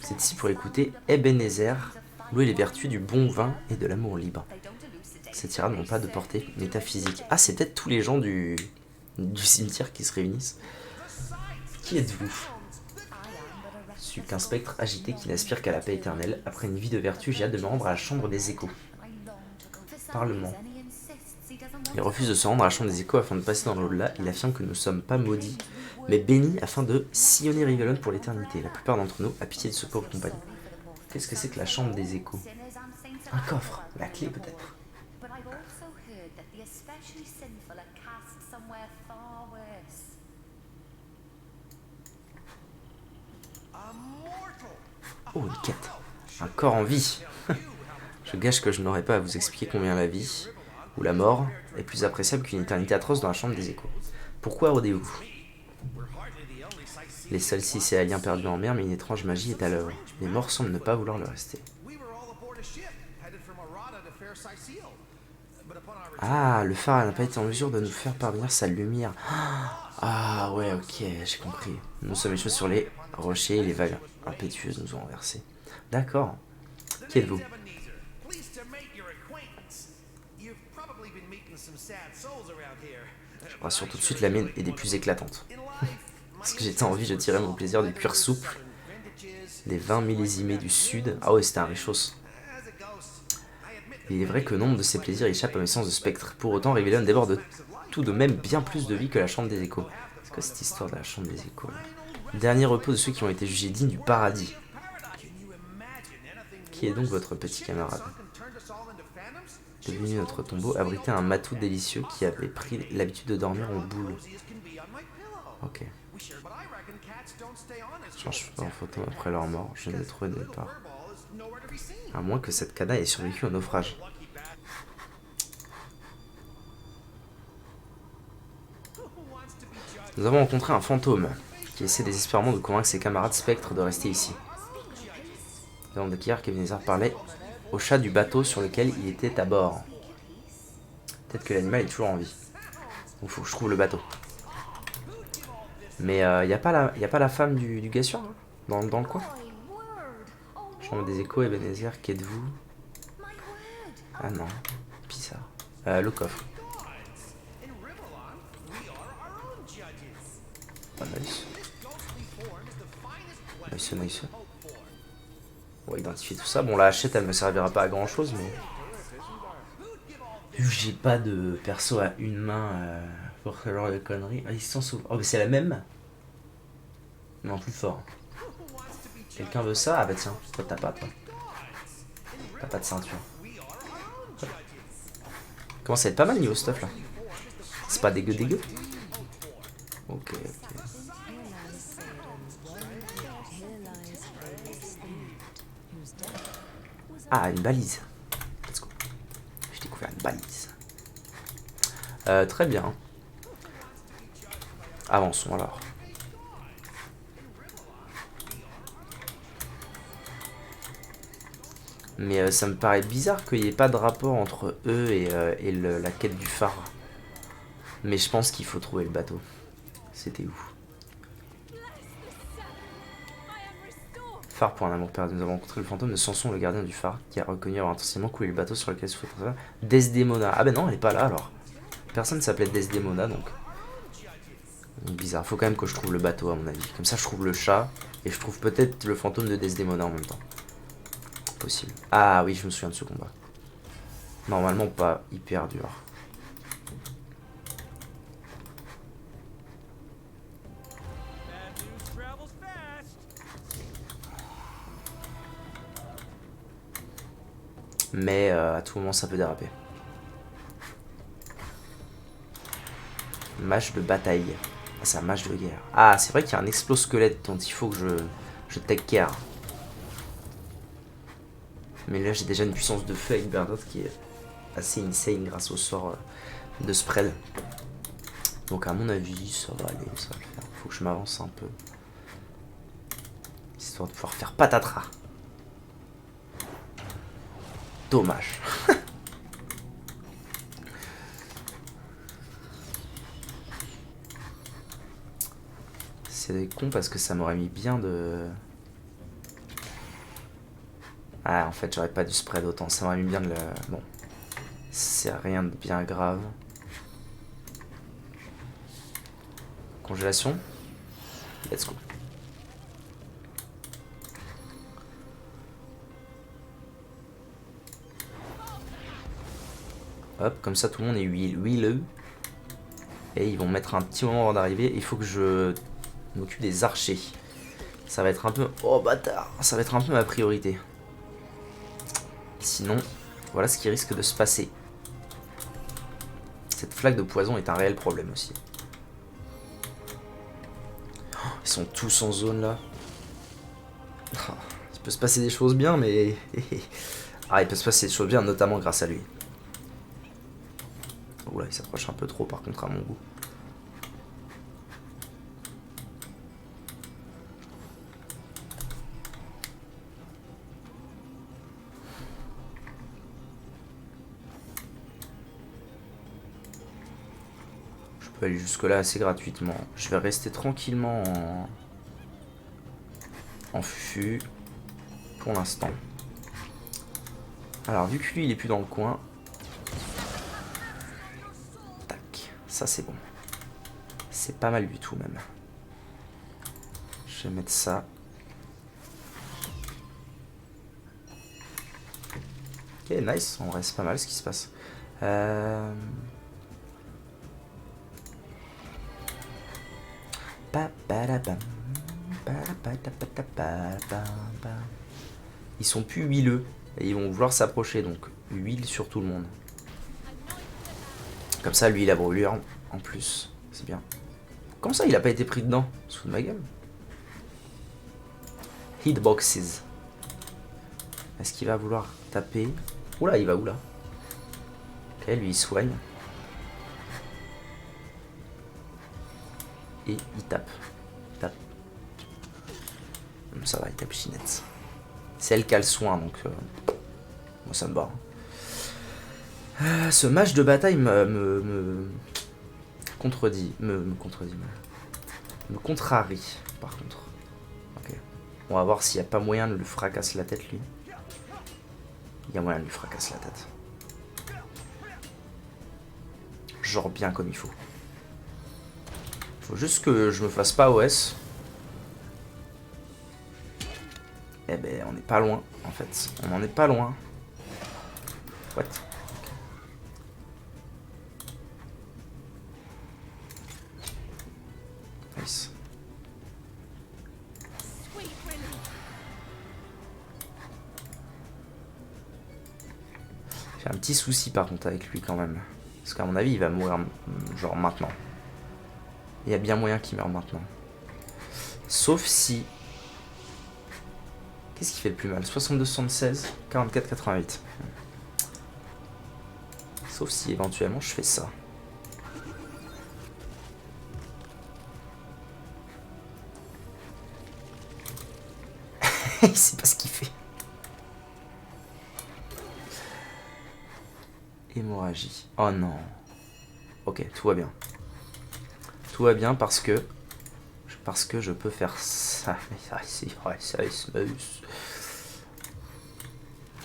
Vous êtes ici pour écouter Ebenezer, louer les vertus du bon vin et de l'amour libre. Ces tirades n'ont pas de portée métaphysique. Ah, c'est peut-être tous les gens du cimetière qui se réunissent. Qui êtes-vous? Je suis qu'un spectre agité qui n'aspire qu'à la paix éternelle. Après une vie de vertu, j'ai hâte de me rendre à la chambre des échos. Parlement. Il refuse de se rendre à la chambre des échos afin de passer dans l'au-delà. Il affirme que nous ne sommes pas maudits, mais bénis afin de sillonner Rivellon pour l'éternité. La plupart d'entre nous a pitié de ce pauvre compagnon. Qu'est-ce que c'est que la chambre des échos? Un coffre, la clé peut-être. Oh, une quête. Un corps en vie. Je gâche que je n'aurais pas à vous expliquer combien la vie, ou la mort, est plus appréciable qu'une éternité atroce dans la chambre des échos. Pourquoi rôdez-vous? Les seuls Cicéaliens perdus en mer, mais une étrange magie est à l'œuvre. Les morts semblent ne pas vouloir le rester. Ah, le phare n'a pas été en mesure de nous faire parvenir sa lumière. Ah ouais, ok, j'ai compris. Nous sommes échoués sur les rochers et les vagues impétueuses nous ont renversés. D'accord. Qui êtes-vous? Je rassure tout de suite, la mienne est des plus éclatantes. Parce que j'étais en vie, je tirais mon plaisir du cuir souple, des vins millésimés du sud. Ah ouais, c'était un réchausse. Il est vrai que nombre de ces plaisirs échappent à mes sens de spectre. Pour autant, Rivellon déborde tout de même bien plus de vie que la chambre des échos. C'est quoi cette histoire de la chambre des échos là? Dernier repos de ceux qui ont été jugés dignes du paradis. Qui est donc votre petit camarade? Devenu notre tombeau, abritait un matou délicieux qui avait pris l'habitude de dormir en boule. Ok. Je change pas en photo après leur mort, je ne l'ai trouvé nulle part. À moins que cette canaille ait survécu au naufrage. Nous avons rencontré un fantôme qui essaie désespérément de convaincre ses camarades spectres de rester ici. Nous avons découvert qu'Ebenezer parlait au chat du bateau sur lequel il était à bord. Peut-être que l'animal est toujours en vie. Donc il faut que je trouve le bateau. Mais y a pas la femme du gars sûr hein, dans le coin. Chambre des échos, Ebenezer, qu'êtes-vous? Ah non, bizarre. Le coffre. Ah, nice. Nice. On va identifier tout ça. Bon, la hachette, elle me servira pas à grand chose, mais. Vu que j'ai pas de perso à une main pour ce genre de conneries. Ah, ils s'en sauvent. Oh, mais c'est la même? Non, plus fort. Quelqu'un veut ça? Ah, bah tiens, toi t'as pas, toi. T'as pas de ceinture. Commence à être pas mal niveau stuff là. C'est pas dégueu. Ok. Ah, une balise. Let's go. J'ai découvert une balise. Très bien. Avançons alors. Mais ça me paraît bizarre qu'il n'y ait pas de rapport entre eux et la quête du phare. Mais je pense qu'il faut trouver le bateau. C'était où? Phare pour un amour perdu. Nous avons rencontré le fantôme de Samson, le gardien du phare, qui a reconnu avoir intentionnellement coulé le bateau sur lequel se trouve Desdemona. Ah ben non, elle est pas là alors. Personne ne s'appelait Desdemona donc. Bizarre. Faut quand même que je trouve le bateau à mon avis. Comme ça je trouve le chat et je trouve peut-être le fantôme de Desdemona en même temps. Possible. Ah oui, je me souviens de ce combat. Normalement pas hyper dur. Mais à tout moment ça peut déraper. Mâche de bataille. Ah, c'est un mâche de guerre. Ah, c'est vrai qu'il y a un explosquelette dont il faut que je take care. Mais là j'ai déjà une puissance de feu avec Berdot qui est assez insane grâce au sort de spread. Donc à mon avis ça va aller, ça va le faire. Faut que je m'avance un peu. Histoire de pouvoir faire patatras. Dommage. C'est con parce que ça m'aurait mis bien de... Ah, en fait, j'aurais pas dû spread autant. Ça m'aurait mis bien de le... Bon. C'est rien de bien grave. Congélation. Let's go. Hop, comme ça tout le monde est huileux. Et ils vont mettre un petit moment avant d'arriver. Il faut que je m'occupe des archers. Ça va être un peu... Oh bâtard. Ça va être un peu ma priorité. Sinon, voilà ce qui risque de se passer. Cette flaque de poison est un réel problème aussi. Oh, ils sont tous en zone là. Oh, Il peut se passer des choses bien, mais... ah, il peut se passer des choses bien, notamment grâce à lui. Oula, il s'approche un peu trop, par contre, à mon goût. Je peux aller jusque là assez gratuitement. Je vais rester tranquillement en fufu pour l'instant. Alors vu que lui il est plus dans le coin. Tac, ça c'est bon. C'est pas mal du tout même. Je vais mettre ça. Ok, nice, en vrai c'est pas mal ce qui se passe. Ils sont plus huileux et ils vont vouloir s'approcher, donc huile sur tout le monde. Comme ça, lui, il a brûlure en plus, c'est bien. Comment ça, il a pas été pris dedans? Sous de ma gueule. Hitboxes. Est-ce qu'il va vouloir taper? Oula, il va où là? Ok, lui, il soigne. Et il tape. Il tape. Ça va, il tape chinette. C'est elle qui a le soin, donc moi ça me va. Ce match de bataille me contredit. Me contrarie, par contre. Ok. On va voir s'il n'y a pas moyen de lui fracasser la tête, lui. Il y a moyen de lui fracasser la tête. Genre bien comme il faut. Faut juste que je me fasse pas OS. Eh ben, on n'est pas loin, en fait. On n'en est pas loin. What? Nice. J'ai un petit souci, par contre, avec lui, quand même. Parce qu'à mon avis, il va mourir, genre, maintenant. Il y a bien moyen qu'il meure maintenant. Sauf si... Qu'est-ce qui fait le plus mal? 62-76, 44-88. Sauf si éventuellement je fais ça. Il sait pas ce qu'il fait. Hémorragie. Oh non. Ok, tout va bien. Tout va bien parce que je peux faire ça.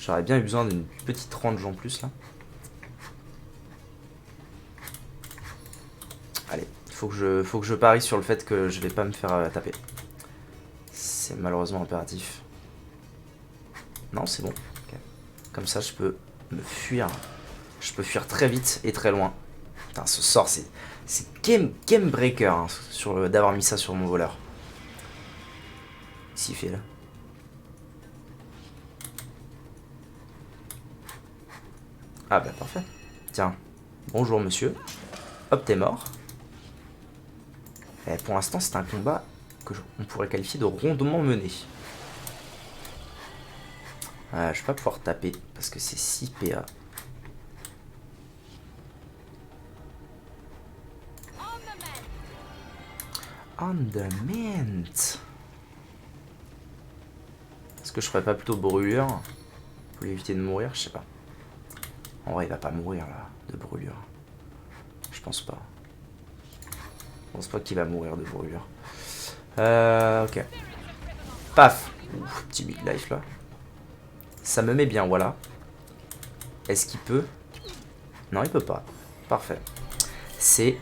J'aurais bien eu besoin d'une petite range en plus là. Allez, faut que je parie sur le fait que je vais pas me faire taper. C'est malheureusement impératif. Non, c'est bon. Okay. Comme ça, je peux me fuir. Je peux fuir très vite et très loin. Putain, ce sort, c'est game breaker hein, d'avoir mis ça sur mon voleur. S'il fait là. Ah bah parfait. Tiens, bonjour monsieur. Hop, t'es mort. Et pour l'instant, c'est un combat que on pourrait qualifier de rondement mené. Je vais pas pouvoir taper parce que c'est 6 PA. On the mint. Est-ce que je ferais pas plutôt brûlure pour lui éviter de mourir? Je sais pas. En vrai, il va pas mourir là, de brûlure. Je pense pas. Je pense pas qu'il va mourir de brûlure. Ok. Paf. Ouf, petit big life là. Ça me met bien, voilà. Est-ce qu'il peut? Non, il peut pas. Parfait. C'est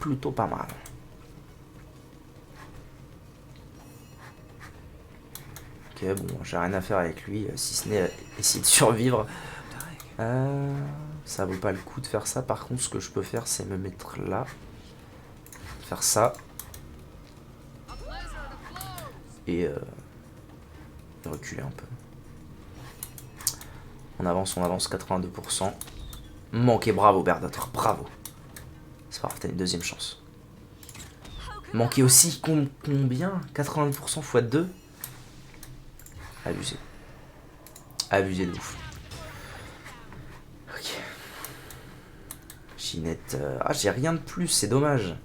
plutôt pas mal. Ok, bon, j'ai rien à faire avec lui, si ce n'est essayer de survivre. Ça vaut pas le coup de faire ça. Par contre, ce que je peux faire, c'est me mettre là. Faire ça. Et reculer un peu. On avance, 82%. Manqué, bravo Berdator, bravo. C'est pas grave, t'as une deuxième chance. Manqué aussi, combien? 80% x 2. Abusé. Abusé de ouf. Ok. Ginette. Ah, j'ai rien de plus, c'est dommage.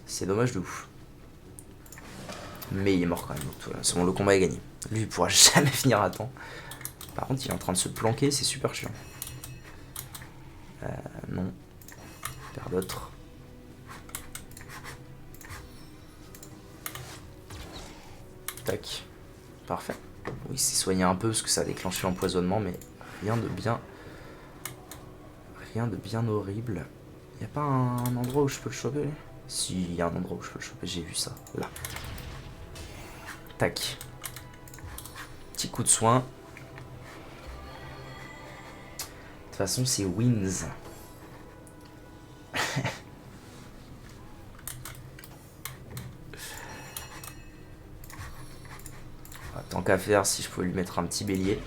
C'est dommage de ouf. Mais il est mort quand même. C'est bon, le combat est gagné. Lui, il pourra jamais finir à temps. Par contre, il est en train de se planquer, c'est super chiant. Non. Faire d'autres. Tac. Parfait. Oui, il s'est soigné un peu parce que ça a déclenché l'empoisonnement, mais rien de bien... Rien de bien horrible. Y a pas un endroit où je peux le choper? Si, il y a un endroit où je peux le choper, j'ai vu ça. Là. Tac. Petit coup de soin. De toute façon, c'est wins. Tant qu'à faire, si je pouvais lui mettre un petit bélier.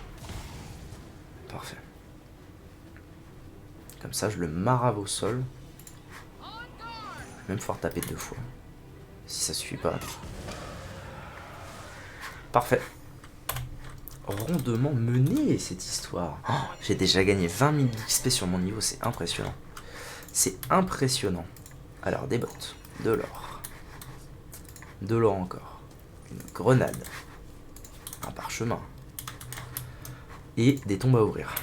Parfait. Comme ça, je le marave au sol. Je vais même pouvoir taper 2 fois. Si ça suffit pas. Parfait. Rondement mené, cette histoire. Oh, j'ai déjà gagné 20 000 XP sur mon niveau, c'est impressionnant. C'est impressionnant. Alors, des bottes, de l'or. De l'or encore. Une grenade. Un parchemin. Et des tombes à ouvrir.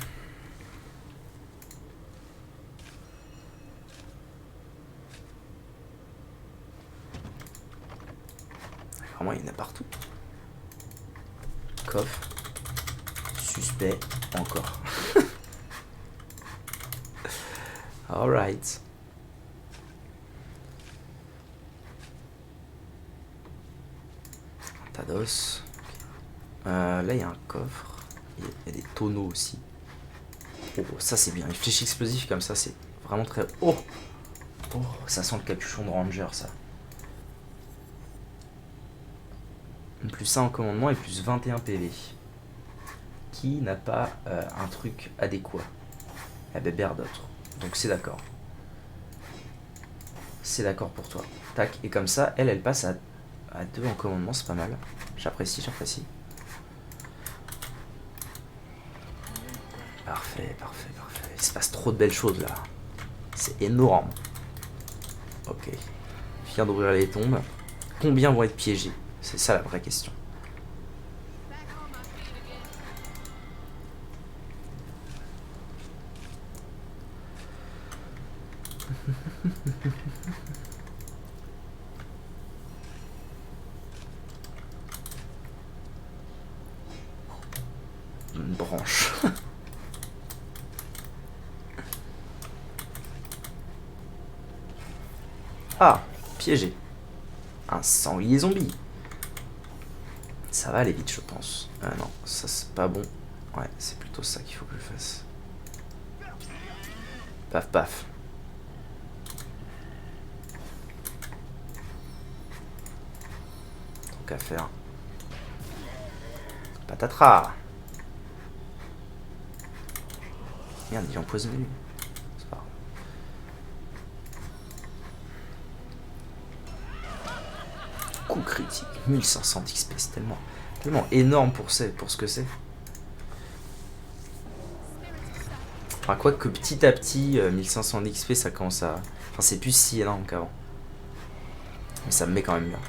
Vraiment, il y en a partout. Coffre. Suspect. Encore. Alright. Un tas d'os. Là, il y a un coffre. Il y a des tonneaux aussi. Oh, ça c'est bien. Une flèche explosive comme ça, c'est vraiment très... Oh, oh, ça sent le capuchon de ranger, ça. Plus 1 en commandement et plus 21 PV. Qui n'a pas un truc adéquat? Eh ben, d'autres. Donc c'est d'accord. C'est d'accord pour toi. Tac, et comme ça, elle passe à 2 en commandement, c'est pas mal. J'apprécie, j'apprécie. Parfait, parfait, parfait. Il se passe trop de belles choses là. C'est énorme. Ok. Je viens d'ouvrir les tombes. Combien vont être piégés? C'est ça la vraie question. Une branche. Ah, piégé. Un sanglier zombie. Ça va aller vite, je pense. Ah non, ça c'est pas bon. Ouais, c'est plutôt ça qu'il faut que je fasse. Paf, paf. Tant qu'à faire. Patatras. Merde, il est empoisonné lui. C'est pas grave. Coup critique. 1500 d'XP, c'est tellement énorme pour ce que c'est. Enfin, quoi que petit à petit, 1500 d'XP, ça commence à... Enfin, c'est plus si énorme qu'avant. Mais ça me met quand même bien.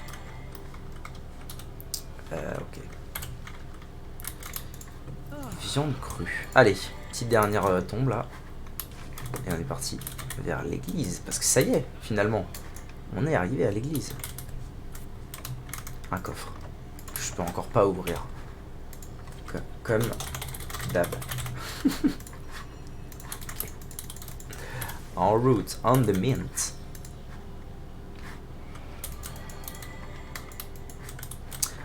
Ok. Viande crue. Allez, petite dernière tombe là. Et on est parti vers l'église. Parce que ça y est, finalement. On est arrivé à l'église. Un coffre. Je peux encore pas ouvrir. Comme d'hab. Okay. En route, on the mint.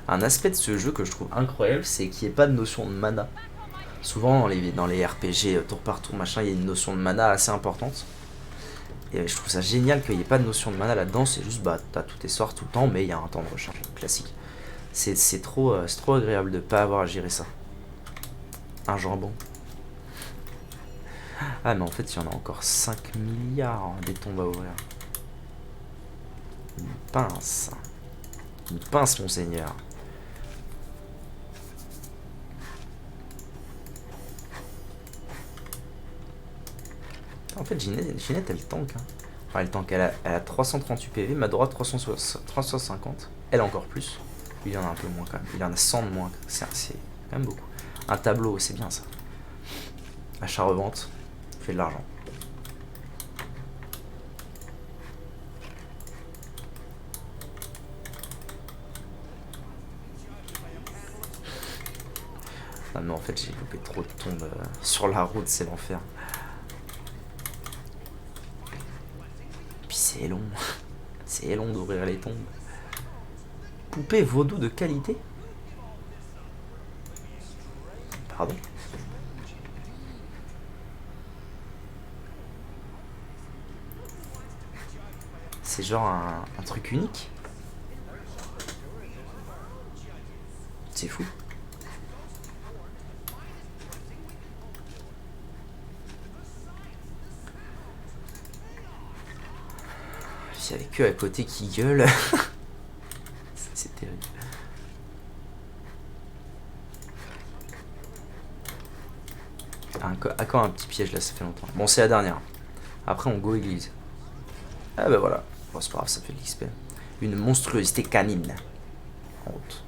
Un aspect de ce jeu que je trouve incroyable, c'est qu'il n'y ait pas de notion de mana. Souvent dans les RPG tour par tour machin, il y a une notion de mana assez importante. Et je trouve ça génial qu'il n'y ait pas de notion de mana là-dedans. C'est juste bah t'as tous tes sorts tout le temps, mais il y a un temps de recharge classique. C'est trop agréable de pas avoir à gérer ça. Un jambon. Ah mais en fait il y en a encore 5 milliards des tombes à ouvrir. Une pince. Une pince monseigneur. En fait Ginette elle tank. Hein. Enfin elle tank, elle a 338 PV, ma droite 350. Elle a encore plus. Lui il en a un peu moins quand même. Il en a 100 de moins. C'est quand même beaucoup. Un tableau, c'est bien ça. Achat-revente, fait de l'argent. Ah non, en fait, j'ai loupé trop de tombes sur la route, c'est l'enfer. Puis c'est long. C'est long d'ouvrir les tombes. Poupée vaudou de qualité? Pardon? C'est genre un truc unique? C'est fou. Il y avait que à côté qui gueule. C'est terrible. À quand un petit piège là, ça fait longtemps. Bon, c'est la dernière. Après, on go église. Ah bah voilà. Bon, c'est pas grave, ça fait de l'XP. Une monstruosité canine. Honte.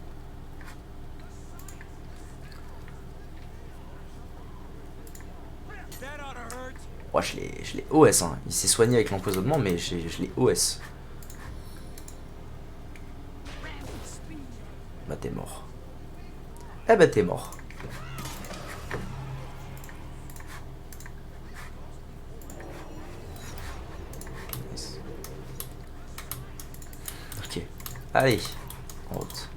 Ouais, je l'ai OS, hein. Il s'est soigné avec l'empoisonnement, mais je l'ai OS. Bah t'es mort. Eh bah t'es mort. Nice. Ok. Allez. En route.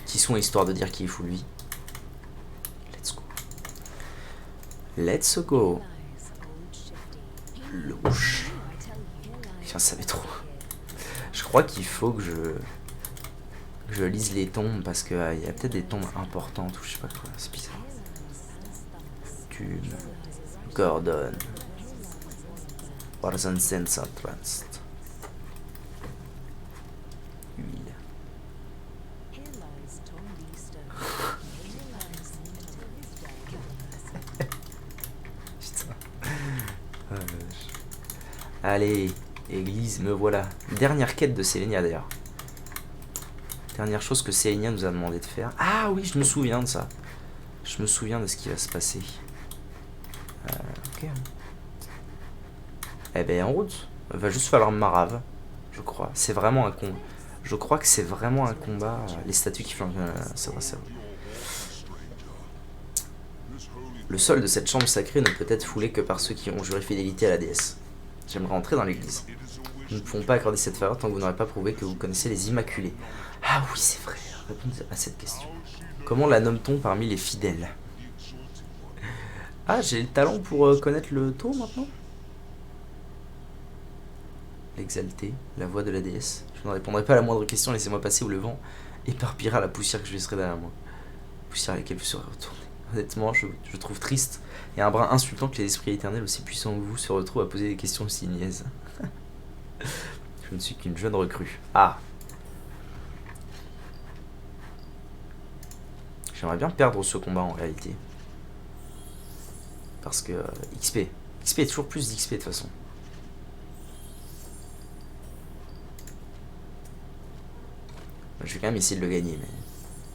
Qui sont histoire de dire qu'il est fou lui. Let's go. Let's go. Louche. J'en savais trop. Je crois qu'il faut que je lise les tombes parce qu'il y a peut-être des tombes importantes ou je sais pas quoi. C'est bizarre. Thune. Gordon. Warzone Sense Advanced. Huile. Allez, église, me voilà. Dernière quête de Selenia d'ailleurs. Dernière chose que Selenia nous a demandé de faire. Ah oui, je me souviens de ça. Je me souviens de ce qui va se passer. Ok. Eh ben en route. Il va juste falloir marave, je crois. C'est vraiment un combat. Je crois que c'est vraiment un combat. Les statues qui font. Ça va, ça va. Le sol de cette chambre sacrée ne peut être foulé que par ceux qui ont juré fidélité à la déesse. J'aimerais entrer dans l'église. Nous ne pouvons pas accorder cette faveur tant que vous n'aurez pas prouvé que vous connaissez les Immaculés. Ah oui, c'est vrai. Répondez à cette question. Comment la nomme-t-on parmi les fidèles? Ah, j'ai le talent pour connaître le taux maintenant? L'exalté, la voix de la déesse. Je ne répondrai pas à la moindre question, laissez-moi passer ou le vent éparpillera la poussière que je laisserai derrière moi. Poussière à laquelle vous serez retourné. Honnêtement, je trouve triste et un brin insultant que les esprits éternels aussi puissants que vous se retrouvent à poser des questions aussi niaises. Je ne suis qu'une jeune recrue. Ah. J'aimerais bien perdre ce combat en réalité. Parce que XP. XP est toujours plus d'XP de toute façon. Je vais quand même essayer de le gagner, mais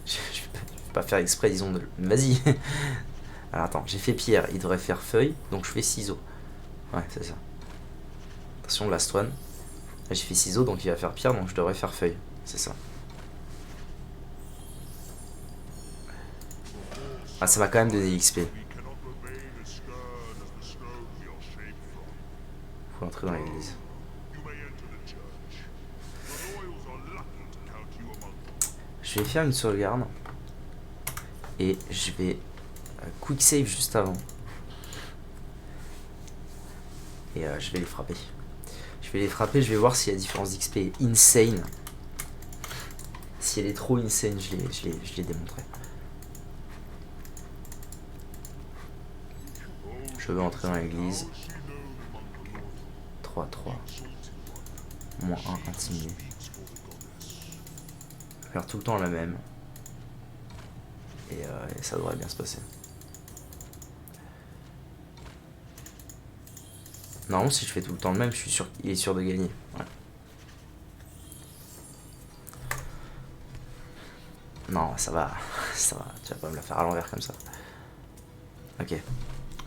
je vais pas faire exprès, disons. Vas-y. Alors attends, j'ai fait pierre, il devrait faire feuille, donc je fais ciseaux. Ouais, c'est ça. Attention, last one. Là j'ai fait ciseaux, donc il va faire pierre, donc je devrais faire feuille. C'est ça. Ah, ça m'a quand même donné l'XP. Faut entrer dans l'église. Je vais faire une sauvegarde. Et je vais quick save juste avant. Et je vais les frapper. Je vais voir si la différence d'XP est insane. si elle est trop insane, je l'ai démontré. Je veux entrer dans l'église. 3-3. Moins 1, intimidé. Faire tout le temps la même. Et ça devrait bien se passer. Normalement, si je fais tout le temps le même, je suis sûr qu'il est sûr de gagner. Ouais. Non, ça va. Ça va. Tu vas pas me la faire à l'envers comme ça. Ok.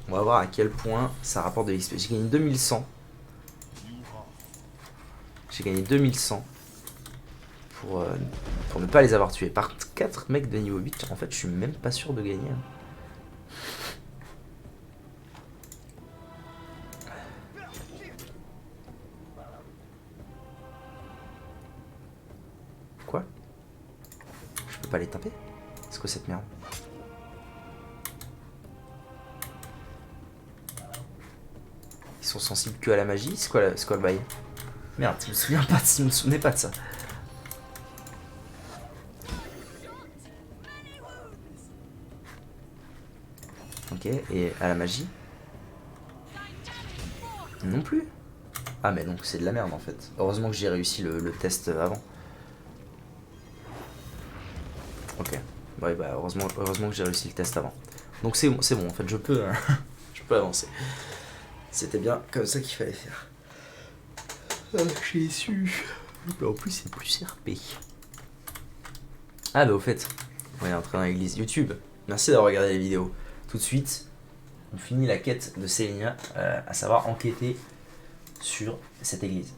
On va voir à quel point ça rapporte de l'XP. J'ai gagné 2100. J'ai gagné 2100 pour ne pas les avoir tués. Par 4 mecs de niveau 8, en fait, je suis même pas sûr de gagner. Quoi? Je peux pas les taper? C'est quoi cette merde? Ils sont sensibles que à la magie? C'est quoi le bail? Merde, je me souvenais pas de ça. Ok, et à la magie? Non plus. Ah mais donc c'est de la merde en fait. Heureusement que j'ai réussi le test avant. Ok. Ouais bah heureusement que j'ai réussi le test avant. Donc c'est bon en fait, je peux je peux avancer. C'était bien comme ça qu'il fallait faire. J'ai su. En plus c'est plus RP. Ah bah au fait, on est entré dans l'église. YouTube, merci d'avoir regardé les vidéos. Tout de suite, on finit la quête de Selenia, à savoir enquêter sur cette église.